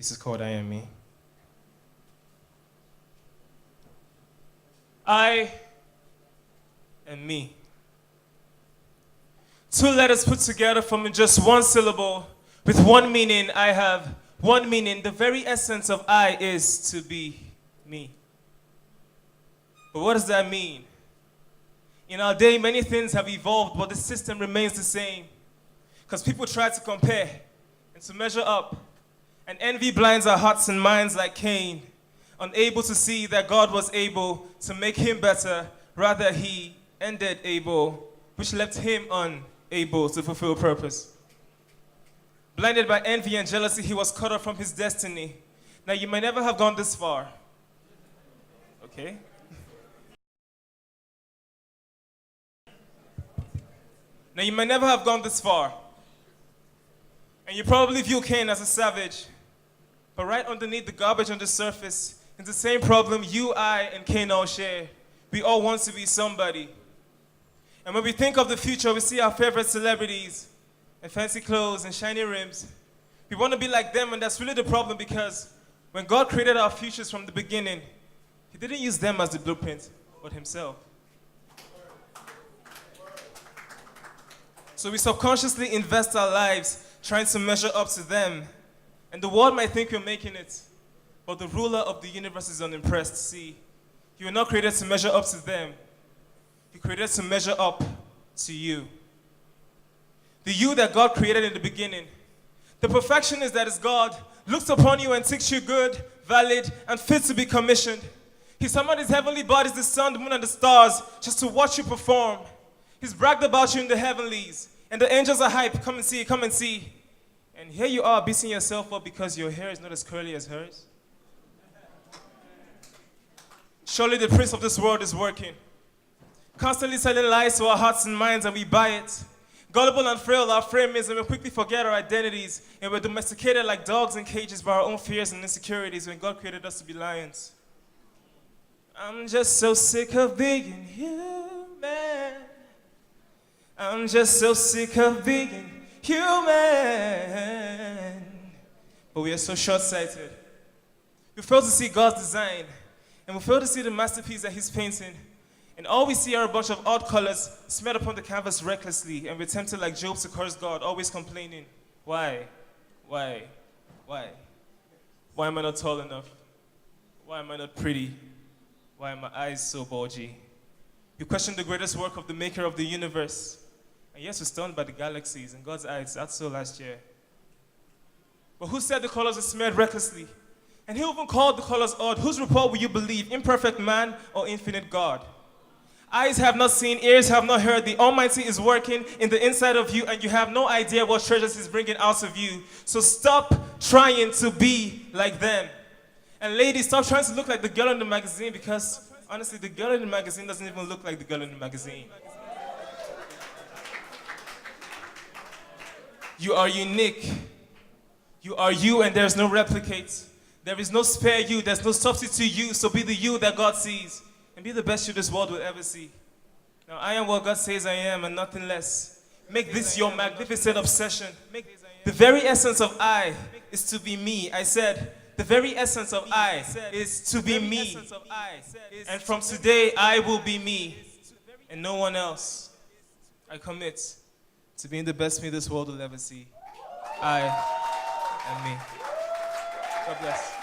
This is called I Am Me. I am me. Two letters put together from just one syllable with one meaning. I have one meaning. The very essence of I is to be me. But what does that mean? In our day, many things have evolved, but the system remains the same. Because people try to compare and to measure up. And envy blinds our hearts and minds like Cain, unable to see that God was able to make him better. Rather, he ended able, which left him unable to fulfill purpose. Blinded by envy and jealousy, he was cut off from his destiny. Now, you may never have gone this far. Okay? Now, you may never have gone this far. And you probably view Cain as a savage. But right underneath the garbage on the surface is the same problem you, I, and Cain all share. We all want to be somebody. And when we think of the future, we see our favorite celebrities and fancy clothes and shiny rims. We want to be like them, and that's really the problem, because when God created our futures from the beginning, he didn't use them as the blueprint, but himself. So we subconsciously invest our lives trying to measure up to them. And the world might think we're making it, but the ruler of the universe is unimpressed. See, you were not created to measure up to them. He created to measure up to you. The you that God created in the beginning. The perfectionist that is God looks upon you and thinks you good, valid, and fit to be commissioned. He summoned his heavenly bodies, the sun, the moon, and the stars, just to watch you perform. He's bragged about you in the heavenlies, and the angels are hype. Come and see, come and see. And here you are, beating yourself up because your hair is not as curly as hers. Surely the prince of this world is working, constantly selling lies to our hearts and minds, and we buy it. Gullible and frail our frame is, and we quickly forget our identities, and we're domesticated like dogs in cages by our own fears and insecurities when God created us to be lions. I'm just so sick of being human. I'm just so sick of being human. But we are so short-sighted. We fail to see God's design, and we fail to see the masterpiece that he's painting. And all we see are a bunch of odd colors smeared upon the canvas recklessly, and we're tempted like Job to curse God, always complaining. Why? Why? Why? Why am I not tall enough? Why am I not pretty? Why are my eyes so bulgy? You question the greatest work of the maker of the universe. And yes, we're stunned by the galaxies. In God's eyes, that's so last year. But who said the colors are smeared recklessly? And who even called the colors odd? Whose report will you believe, imperfect man or infinite God? Eyes have not seen, ears have not heard. The Almighty is working in the inside of you, and you have no idea what treasures he's bringing out of you. So stop trying to be like them. And ladies, stop trying to look like the girl in the magazine, because honestly, the girl in the magazine doesn't even look like the girl in the magazine. You are unique. You are you, and there's no replicate. There is no spare you. There's no substitute you. So be the you that God sees, and be the best you this world will ever see. Now, I am what God says I am, and nothing less. Make this your magnificent obsession. The very essence of I is to be me. I said, the very essence of I is to be me. And from today, I will be me, and no one else. I commit to being the best me this world will ever see. I am me. God bless.